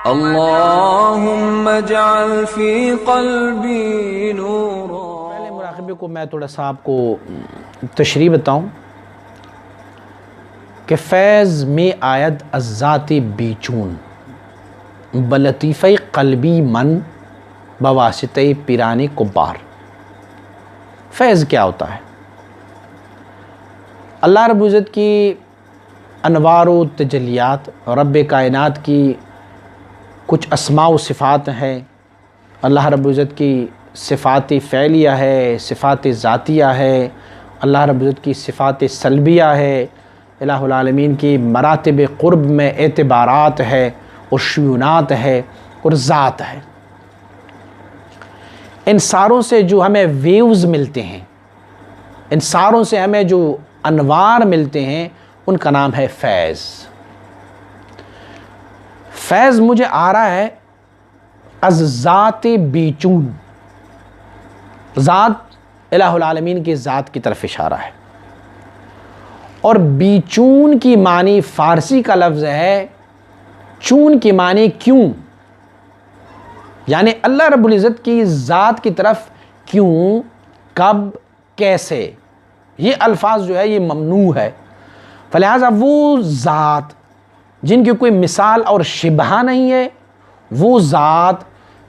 اللہم اجعل فی قلبی نورا۔ پہلے مراقبے کو میں تھوڑا سا آپ کو تشریح بتاؤں کہ فیض میں آید الذات بیچون بلطیفہ قلبی من بواسطہ پیران کبار۔ فیض کیا ہوتا ہے؟ اللہ رب العزت کی انوار و تجلیات، رب کائنات کی کچھ اسماء و صفات ہیں۔ اللہ رب العزت کی صفات فعلیہ ہے، صفات ذاتیہ ہے، اللہ رب العزت کی صفات سلبیہ ہے، الہ العالمین کی مراتب قرب میں اعتبارات ہے اور شیونات ہے اور ذات ہے۔ ان ساروں سے جو ہمیں ویوز ملتے ہیں، ان ساروں سے ہمیں جو انوار ملتے ہیں، ان کا نام ہے فیض۔ فیض مجھے آ رہا ہے از ذات بیچون، ذات الہ العالمین کی ذات کی طرف اشارہ ہے، اور بیچون کی معنی فارسی کا لفظ ہے چون کی معنی کیوں، یعنی اللہ رب العزت کی ذات کی طرف کیوں، کب، کیسے، یہ الفاظ جو ہے یہ ممنوع ہے۔ فلہذا وہ ذات جن کی کوئی مثال اور شبہ نہیں ہے، وہ ذات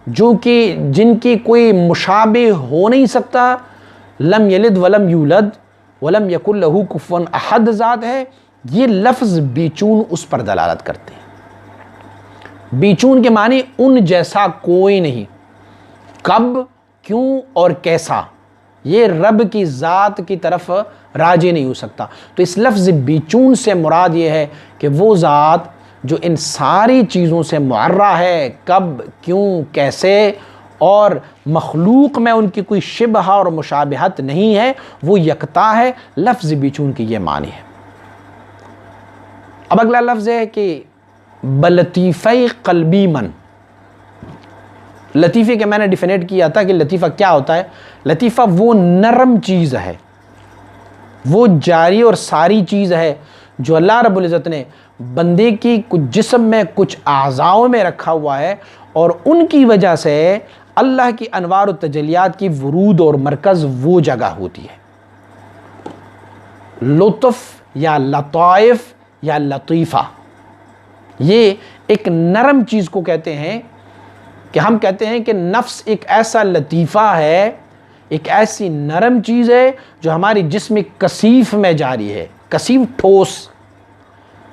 جو کہ جن کی کوئی مشابہ ہو نہیں سکتا، لم یلد ولم یولد ولم یکن لہ کفوا احد ذات ہے، یہ لفظ بیچون اس پر دلالت کرتے ہیں۔ بیچون کے معنی ان جیسا کوئی نہیں، کب، کیوں اور کیسا، یہ رب کی ذات کی طرف راجع نہیں ہو سکتا۔ تو اس لفظ بیچون سے مراد یہ ہے کہ وہ ذات جو ان ساری چیزوں سے معرہ ہے، کب، کیوں، کیسے، اور مخلوق میں ان کی کوئی شبہ اور مشابہت نہیں ہے، وہ یکتا ہے۔ لفظ بیچون کی یہ معنی ہے۔ اب اگلا لفظ ہے کہ بلطیفہ قلبی من۔ لطیفے کے میں نے ڈیفینیٹ کیا تھا کہ لطیفہ کیا ہوتا ہے۔ لطیفہ وہ نرم چیز ہے، وہ جاری اور ساری چیز ہے جو اللہ رب العزت نے بندے کی کچھ جسم میں، کچھ اعضاء میں رکھا ہوا ہے، اور ان کی وجہ سے اللہ کی انوار و تجلیات کی ورود اور مرکز وہ جگہ ہوتی ہے۔ لطف یا لطائف یا لطیفہ، یہ ایک نرم چیز کو کہتے ہیں، کہ ہم کہتے ہیں کہ نفس ایک ایسا لطیفہ ہے، ایک ایسی نرم چیز ہے جو ہماری جسم کثیف میں جاری ہے، کثیف ٹھوس،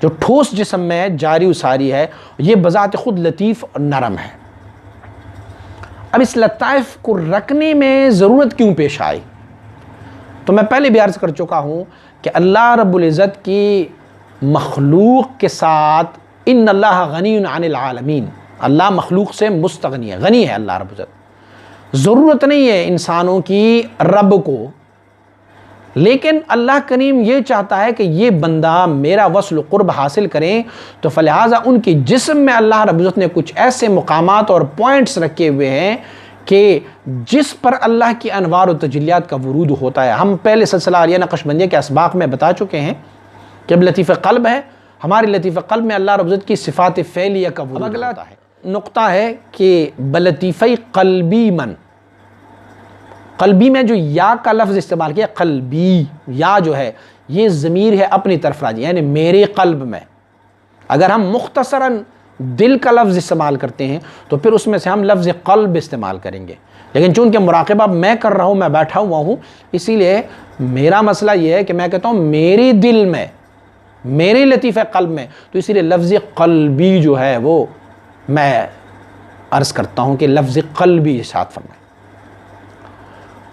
جو ٹھوس جسم میں جاری و ساری ہے، یہ بذات خود لطیف اور نرم ہے۔ اب اس لطائف کو رکھنے میں ضرورت کیوں پیش آئی؟ تو میں پہلے بھی عرض کر چکا ہوں کہ اللہ رب العزت کی مخلوق کے ساتھ ان اللہ غنی عن العالمین، اللہ مخلوق سے مستغنی ہے، غنی ہے اللہ رب العزت، ضرورت نہیں ہے انسانوں کی رب کو، لیکن اللہ کریم یہ چاہتا ہے کہ یہ بندہ میرا وصل و قرب حاصل کریں، تو فلہذا ان کی جسم میں اللہ رب العزت نے کچھ ایسے مقامات اور پوائنٹس رکھے ہوئے ہیں کہ جس پر اللہ کی انوار و تجلیات کا ورود ہوتا ہے۔ ہم پہلے سلسلہ عالیہ نقشبندیہ کے اسباق میں بتا چکے ہیں کہ اب لطیفہ قلب ہے، ہمارے لطیفہ قلب میں اللہ رب العزت کی صفات فعلیہ کا ورود ہوتا ہے۔ نقطہ ہے کہ بلطیفہ قلبی من، قلبی میں جو یا کا لفظ استعمال کیا، قلبی، یا جو ہے یہ ضمیر ہے اپنی طرف راجع، یعنی میرے قلب میں۔ اگر ہم مختصراً دل کا لفظ استعمال کرتے ہیں تو پھر اس میں سے ہم لفظ قلب استعمال کریں گے، لیکن چونکہ مراقبہ میں کر رہا ہوں، میں بیٹھا ہوا ہوں، اسی لیے میرا مسئلہ یہ ہے کہ میں کہتا ہوں میرے دل میں، میرے لطیفہ قلب میں، تو اسی لیے لفظ قلبی جو ہے وہ میں عرض کرتا ہوں کہ لفظ قلبی ساتھ فرمائیں۔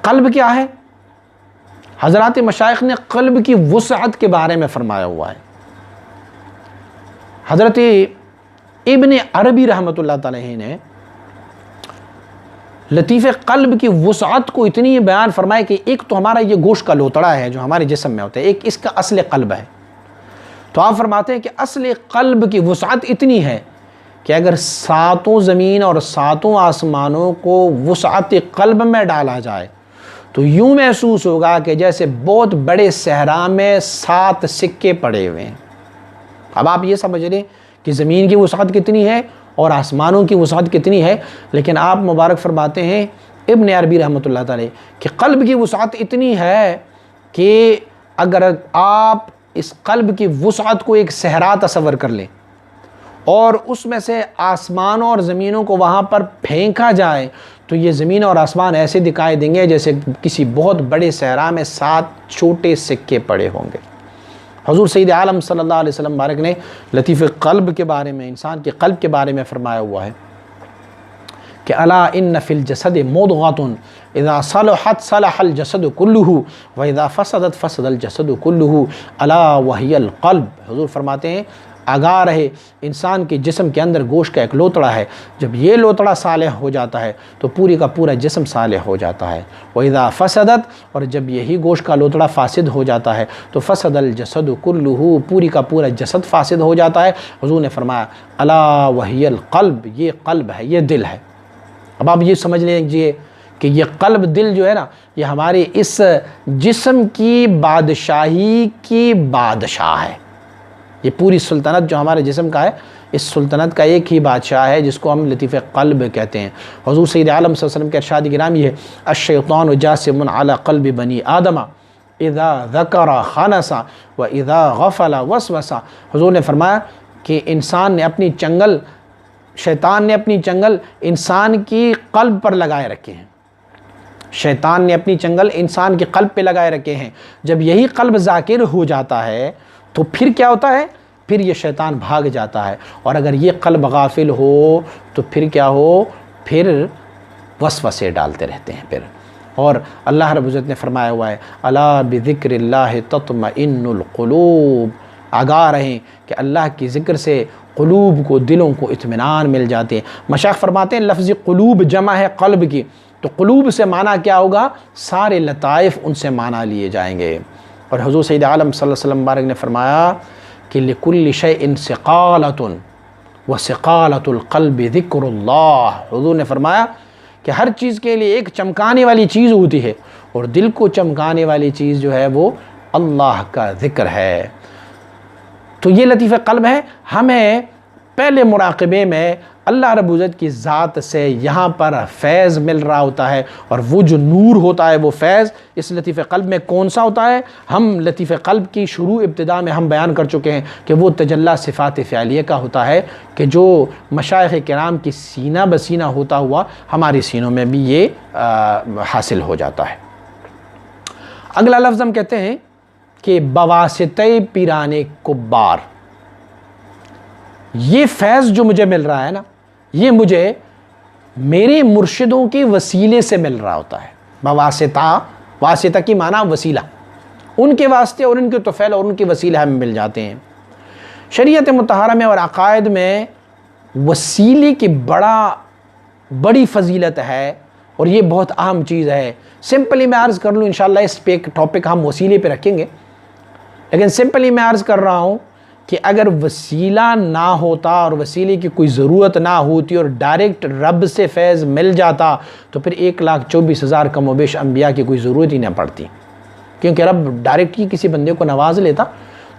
قلب کیا ہے؟ حضرات مشائخ نے قلب کی وسعت کے بارے میں فرمایا ہوا ہے۔ حضرت ابن عربی رحمۃ اللہ تعالی نے لطیفہ قلب کی وسعت کو اتنی بیان فرمایا کہ ایک تو ہمارا یہ گوشت کا لوتڑا ہے جو ہمارے جسم میں ہوتا ہے، ایک اس کا اصل قلب ہے۔ تو آپ فرماتے ہیں کہ اصل قلب کی وسعت اتنی ہے کہ اگر ساتوں زمین اور ساتوں آسمانوں کو وسعت قلب میں ڈالا جائے تو یوں محسوس ہوگا کہ جیسے بہت بڑے صحرا میں 7 سکے پڑے ہوئے ہیں۔ اب آپ یہ سمجھ لیں کہ زمین کی وسعت کتنی ہے اور آسمانوں کی وسعت کتنی ہے، لیکن آپ مبارک فرماتے ہیں ابن عربی رحمۃ اللہ تعالی کہ قلب کی وسعت اتنی ہے کہ اگر آپ اس قلب کی وسعت کو ایک صحرا تصور کر لیں اور اس میں سے آسمانوں اور زمینوں کو وہاں پر پھینکا جائے تو یہ زمین اور آسمان ایسے دکھائی دیں گے جیسے کسی بہت بڑے صحرا میں 7 چھوٹے سکے پڑے ہوں گے۔ حضور سید عالم صلی اللہ علیہ وسلم مبارک نے لطیف قلب کے بارے میں، انسان کے قلب کے بارے میں فرمایا ہوا ہے کہ الا ان فی الجسد مضغۃ اذا صلحت صلح الجسد كلہ واذا فسدت فسد الجسد كلہ الا وهی القلب۔ حضور فرماتے ہیں آگاہ رہے، انسان کے جسم کے اندر گوشت کا ایک لوتڑا ہے، جب یہ لوتڑا صالح ہو جاتا ہے تو پوری کا پورا جسم صالح ہو جاتا ہے، وَإِذَا فَسَدَتْ، اور جب یہی گوشت کا لوتڑا فاسد ہو جاتا ہے تو فسد الجسد كلہ، پوری کا پورا جسد فاسد ہو جاتا ہے۔ حضور نے فرمایا الا وہی القلب، یہ قلب ہے، یہ دل ہے۔ اب آپ یہ سمجھ لیجئے کہ یہ قلب دل جو ہے نا، یہ ہمارے اس جسم کی بادشاہی کی بادشاہ ہے۔ یہ پوری سلطنت جو ہمارے جسم کا ہے، اس سلطنت کا ایک ہی بادشاہ ہے جس کو ہم لطیف قلب کہتے ہیں۔ حضور سید عالم صلی اللہ علیہ وسلم کے ارشاد گرامی ہے الشیطان جاسم علی قلب بنی آدم اذا ذکر خنس و اذا غفل وسوس۔ حضور نے فرمایا کہ شیطان نے اپنی چنگل انسان کی قلب پر لگائے رکھے ہیں، شیطان نے اپنی چنگل انسان کے قلب پہ لگائے رکھے ہیں۔ جب یہی قلب ذاکر ہو جاتا ہے تو پھر کیا ہوتا ہے؟ پھر یہ شیطان بھاگ جاتا ہے، اور اگر یہ قلب غافل ہو تو پھر کیا ہو؟ پھر وسوسے ڈالتے رہتے ہیں۔ پھر اور اللہ رب العزت نے فرمایا ہوا ہے الا بذکر اللہ تطمئن القلوب، آگاہ رہیں کہ اللہ کی ذکر سے قلوب کو، دلوں کو اطمینان مل جاتے ہیں۔ مشائخ فرماتے ہیں لفظ قلوب جمع ہے قلب کی، تو قلوب سے معنی کیا ہوگا؟ سارے لطائف ان سے معنی لیے جائیں گے۔ اور حضور سید عالم صلی اللہ علیہ وسلم مبارک نے فرمایا کہ لِكُلِّ شَيْءٍ ثِقَالَةٌ وَثِقَالَةُ الْقَلْبِ ذِكْرُ اللَّهِ۔ حضور نے فرمایا کہ ہر چیز کے لیے ایک چمکانے والی چیز ہوتی ہے، اور دل کو چمکانے والی چیز جو ہے وہ اللہ کا ذکر ہے۔ تو یہ لطیف قلب ہے۔ ہمیں پہلے مراقبے میں اللہ رب العزت کی ذات سے یہاں پر فیض مل رہا ہوتا ہے، اور وہ جو نور ہوتا ہے، وہ فیض اس لطیف قلب میں کون سا ہوتا ہے؟ ہم لطیف قلب کی شروع ابتدا میں ہم بیان کر چکے ہیں کہ وہ تجلی صفات فعلیہ کا ہوتا ہے، کہ جو مشائخ کرام کی سینہ بسینہ ہوتا ہوا ہماری سینوں میں بھی یہ حاصل ہو جاتا ہے۔ اگلا لفظ ہم کہتے ہیں کہ بواسطہ پیران کبار۔ یہ فیض جو مجھے مل رہا ہے نا، یہ مجھے میرے مرشدوں کے وسیلے سے مل رہا ہوتا ہے۔ بواسطہ، واسطہ کی معنی وسیلہ، ان کے واسطے اور ان کے طفیل اور ان کے وسیلے ہمیں مل جاتے ہیں۔ شریعت مطہرہ میں اور عقائد میں وسیلے کی بڑی فضیلت ہے، اور یہ بہت اہم چیز ہے۔ سمپلی میں عرض کر لوں، انشاءاللہ اس پہ ایک ٹاپک ہم وسیلے پہ رکھیں گے، لیکن سمپلی میں عرض کر رہا ہوں کہ اگر وسیلہ نہ ہوتا اور وسیلے کی کوئی ضرورت نہ ہوتی اور ڈائریکٹ رب سے فیض مل جاتا تو پھر 1,24,000 کم و بیش انبیاء کی کوئی ضرورت ہی نہ پڑتی، کیونکہ رب ڈائریکٹ ہی کسی بندے کو نواز لیتا۔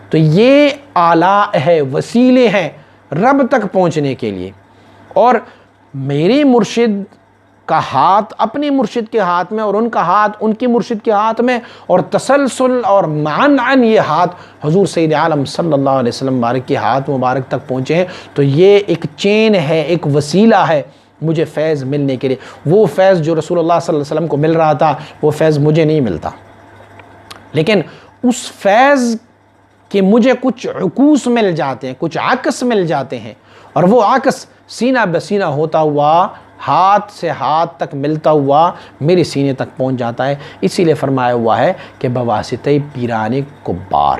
تو یہ آلہ ہے، وسیلے ہیں رب تک پہنچنے کے لیے۔ اور میرے مرشد کا ہاتھ اپنے مرشد کے ہاتھ میں، اور ان کا ہاتھ ان کے مرشد کے ہاتھ میں، اور تسلسل اور معن یہ ہاتھ حضور سید عالم صلی اللہ علیہ وسلم مبارک کے ہاتھ مبارک تک پہنچے ہیں، تو یہ ایک چین ہے، ایک وسیلہ ہے مجھے فیض ملنے کے لیے۔ وہ فیض جو رسول اللہ صلی اللہ علیہ وسلم کو مل رہا تھا وہ فیض مجھے نہیں ملتا، لیکن اس فیض کے مجھے کچھ عکوس مل جاتے ہیں، کچھ عکس مل جاتے ہیں، اور وہ عکس سینہ بسینہ ہوتا ہوا، ہاتھ سے ہاتھ تک ملتا ہوا میرے سینے تک پہنچ جاتا ہے۔ اسی لیے فرمایا ہوا ہے کہ بواسطہ پیران کبار۔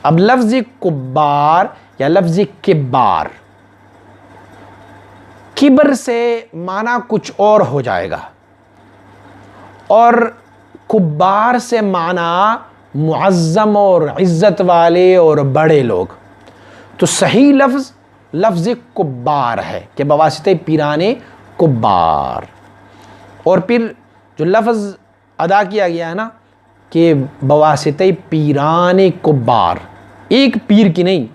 اب لفظ کبار یا لفظ کبار، کبر سے معنی کچھ اور ہو جائے گا، اور کبار سے معنی معظم اور عزت والے اور بڑے لوگ۔ تو صحیح لفظ کبار ہے کہ بواسطہ پیران کبار۔ اور پھر جو لفظ ادا کیا گیا ہے نا کہ بواسطہ پیران کبار، ایک پیر کی نہیں،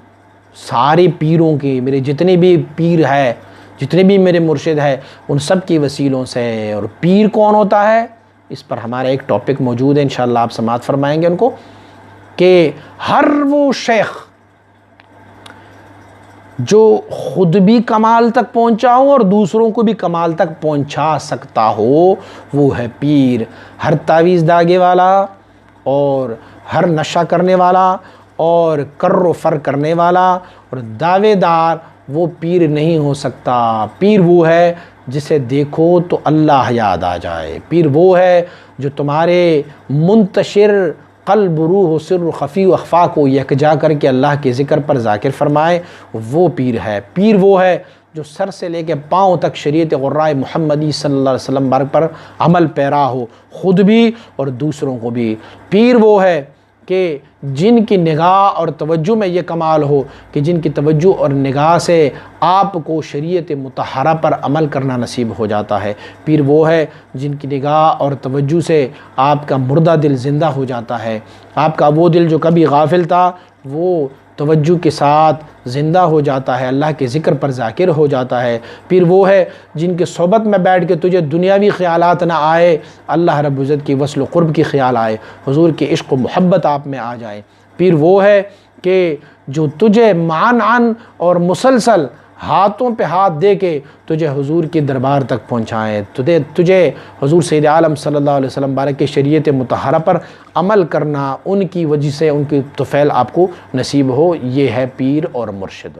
سارے پیروں کی، میرے جتنے بھی پیر ہے، جتنے بھی میرے مرشد ہے، ان سب کی وسیلوں سے۔ اور پیر کون ہوتا ہے، اس پر ہمارا ایک ٹاپک موجود ہے، انشاءاللہ آپ سماعت فرمائیں گے ان کو، کہ ہر وہ شیخ جو خود بھی کمال تک پہنچا ہو اور دوسروں کو بھی کمال تک پہنچا سکتا ہو، وہ ہے پیر۔ ہر تعویذ داغے والا اور ہر نشہ کرنے والا اور کر و فر کرنے والا اور دعوے دار وہ پیر نہیں ہو سکتا۔ پیر وہ ہے جسے دیکھو تو اللہ یاد آ جائے۔ پیر وہ ہے جو تمہارے منتشر قلب، روح و سر و خفی و اخفا کو یکجا کر کے اللہ کے ذکر پر ذاکر فرمائے، وہ پیر ہے۔ پیر وہ ہے جو سر سے لے کے پاؤں تک شریعت غرائے محمدی صلی اللہ علیہ وسلم پر عمل پیرا ہو، خود بھی اور دوسروں کو بھی۔ پیر وہ ہے کہ جن کی نگاہ اور توجہ میں یہ کمال ہو کہ جن کی توجہ اور نگاہ سے آپ کو شریعت مطہرہ پر عمل کرنا نصیب ہو جاتا ہے۔ پیر وہ ہے جن کی نگاہ اور توجہ سے آپ کا مردہ دل زندہ ہو جاتا ہے، آپ کا وہ دل جو کبھی غافل تھا وہ توجہ کے ساتھ زندہ ہو جاتا ہے، اللہ کے ذکر پر ذاکر ہو جاتا ہے۔ پیر وہ ہے جن کے صحبت میں بیٹھ کے تجھے دنیاوی خیالات نہ آئے، اللہ رب العزت کی وصل و قرب کی خیال آئے، حضور کی عشق و محبت آپ میں آ جائے۔ پیر وہ ہے کہ جو تجھے معنعن اور مسلسل ہاتھوں پہ ہاتھ دے کے تجھے حضور کے دربار تک پہنچائیں، تجھے حضور سید عالم صلی اللہ علیہ وسلم بارک کے شریعت مطہرہ پر عمل کرنا، ان کی وجہ سے ان کی طفیل آپ کو نصیب ہو۔ یہ ہے پیر اور مرشد۔